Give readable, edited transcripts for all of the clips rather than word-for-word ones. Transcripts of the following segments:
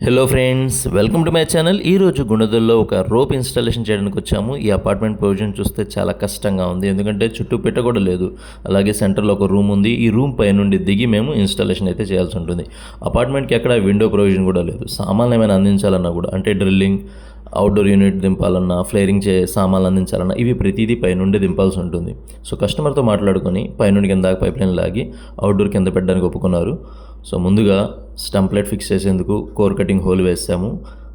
Hello friends, welcome to my channel. ఈరోజు గుణదల్లో ఒక rope installation చేయడానికి వచ్చాము. ఈ అపార్ట్మెంట్ ప్రొవిజన్ చూస్తే చాలా కష్టంగా ఉంది, ఎందుకంటే చుట్టూ పెట్ట కూడా లేదు. అలాగే సెంటర్లో ఒక రూమ్ ఉంది. ఈ రూమ్ పై నుండి దిగి మేము ఇన్స్టాలేషన్ అయితే చేయాల్సి ఉంటుంది. అపార్ట్మెంట్కి ఎక్కడ విండో ప్రొవిజన్ కూడా లేదు. సామాన్లు ఏమైనా అందించాలన్నా కూడా, అంటే డ్రిల్లింగ్, అవుట్డోర్ యూనిట్ దింపాలన్నా, ఫ్లేరింగ్ సామాన్లు అందించాలన్నా ఇవి ప్రతిదీ పైనుండి దింపాల్సి ఉంటుంది. సో కస్టమర్తో మాట్లాడుకొని పైనుండి కింద పైప్ లైన్ లాగి అవుట్డోర్ కింద పెట్టడానికి ఒప్పుకున్నారు. సో ముందుగా స్టంప్లైట్ ఫిక్స్ చేసేందుకు కోర్ కటింగ్ హోల్ వేసాము.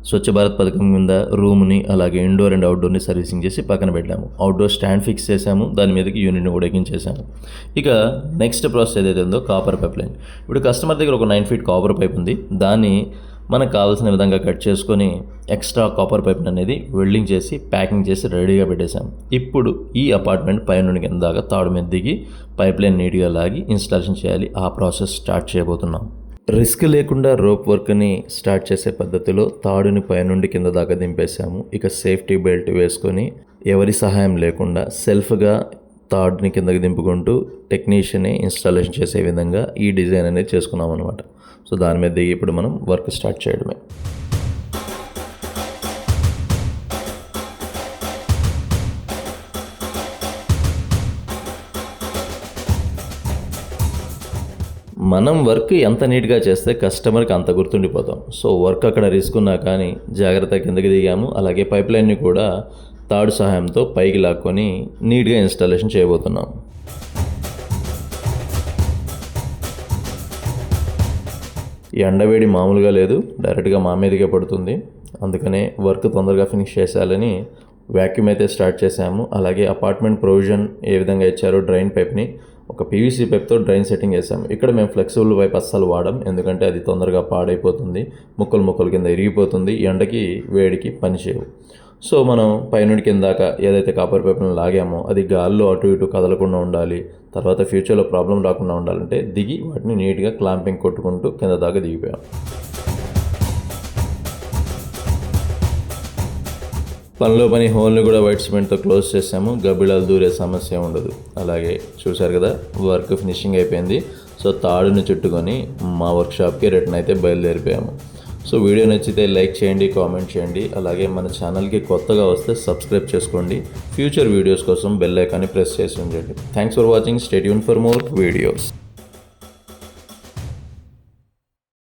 స్వచ్ఛ భారత్ పథకం కింద రూమ్ని అలాగే ఇండోర్ అండ్ అవుట్డోర్ని సర్వీసింగ్ చేసి పక్కన పెట్టాము. అవుట్డోర్ స్టాండ్ ఫిక్స్ చేసాము, దాని మీదకి యూనిట్ని కూడా ఎక్కించేసాము. ఇక నెక్స్ట్ ప్రాసెస్ ఏదైతే ఉందో కాపర్ పైప్ లైన్. ఇప్పుడు కస్టమర్ దగ్గర ఒక 9 ఫీట్ కాపర్ పైప్ ఉంది. దాన్ని మనకు కావాల్సిన విధంగా కట్ చేసుకొని ఎక్స్ట్రా కాపర్ పైప్ని అనేది వెల్డింగ్ చేసి ప్యాకింగ్ చేసి రెడీగా పెట్టేశాం. ఇప్పుడు ఈ అపార్ట్మెంట్ పైనుండి కింద దాకా తాడు మీద దిగి పైప్ లైన్ నీట్గా లాగి ఇన్స్టాలేషన్ చేయాలి. ఆ ప్రాసెస్ స్టార్ట్ చేయబోతున్నాం. రిస్క్ లేకుండా రోప్ వర్క్ని స్టార్ట్ చేసే పద్ధతిలో తాడుని పైనుండి కింద దాకా దింపేశాము. ఇక సేఫ్టీ బెల్ట్ వేసుకొని ఎవరి సహాయం లేకుండా సెల్ఫ్గా తాడుని కిందకి దింపుకుంటూ టెక్నీషియన్ని ఇన్స్టాలేషన్ చేసే విధంగా ఈ డిజైన్ అనేది చేసుకున్నాం అనమాట. సో దాని మీద దిగి ఇప్పుడు మనం వర్క్ స్టార్ట్ చేయడమే. మనం వర్క్ ఎంత నీట్గా చేస్తే కస్టమర్కి అంత గుర్తుండిపోతాం. సో వర్క్ అక్కడ రిస్క్ ఉన్నా కానీ జాగ్రత్త కిందకి దిగాము. అలాగే పైప్ లైన్ని కూడా తాడు సహాయంతో పైకి లాక్కొని నీట్గా ఇన్స్టాలేషన్ చేయబోతున్నాం. ఈ ఎండవేడి మామూలుగా లేదు, డైరెక్ట్గా మా మీదకే పడుతుంది. అందుకనే వర్క్ తొందరగా ఫినిష్ చేసేయాలని వ్యాక్యూమ్ అయితే స్టార్ట్ చేసాము. అలాగే అపార్ట్మెంట్ ప్రొవిజన్ ఏ విధంగా ఇచ్చారో డ్రైన్ పైప్ని ఒక పీవీసీ పైప్తో డ్రైన్ సెట్టింగ్ వేసాము. ఇక్కడ మేము ఫ్లెక్సిబుల్ పైప్ అస్సలు వాడడం, ఎందుకంటే అది తొందరగా పాడైపోతుంది, ముక్కలు కింద ఇరిగిపోతుంది, ఎండకి వేడికి పనిచేయవు. సో మనం పైనుండి కింద దాకా ఏదైతే కాపర్ పైప్ను లాగామో అది గాల్లో అటు ఇటు కదలకుండా ఉండాలి. తర్వాత ఫ్యూచర్లో ప్రాబ్లం రాకుండా ఉండాలంటే దిగి వాటిని నీట్గా క్లాంపింగ్ కొట్టుకుంటూ కింద దాకా దిగిపోయాం. పనిలో పని హోల్ని కూడా వైట్ సిమెంట్తో క్లోజ్ చేసాము. గబ్బిళాలు దూరే సమస్య ఉండదు. అలాగే చూశారు కదా, వర్క్ ఫినిషింగ్ అయిపోయింది. సో తాడుని చుట్టుకొని మా వర్క్షాప్కి రిటర్న్ అయితే బయలుదేరిపోయాము. సో వీడియో నచ్చితే లైక్ చేయండి, కామెంట్ చేయండి. అలాగే మన ఛానల్కి కొత్తగా వస్తే సబ్స్క్రైబ్ చేసుకోండి. ఫ్యూచర్ వీడియోస్ కోసం బెల్ ఐకాన్ని ప్రెస్ చేసి ఉంచండి. Thanks for watching. Stay tune for more videos.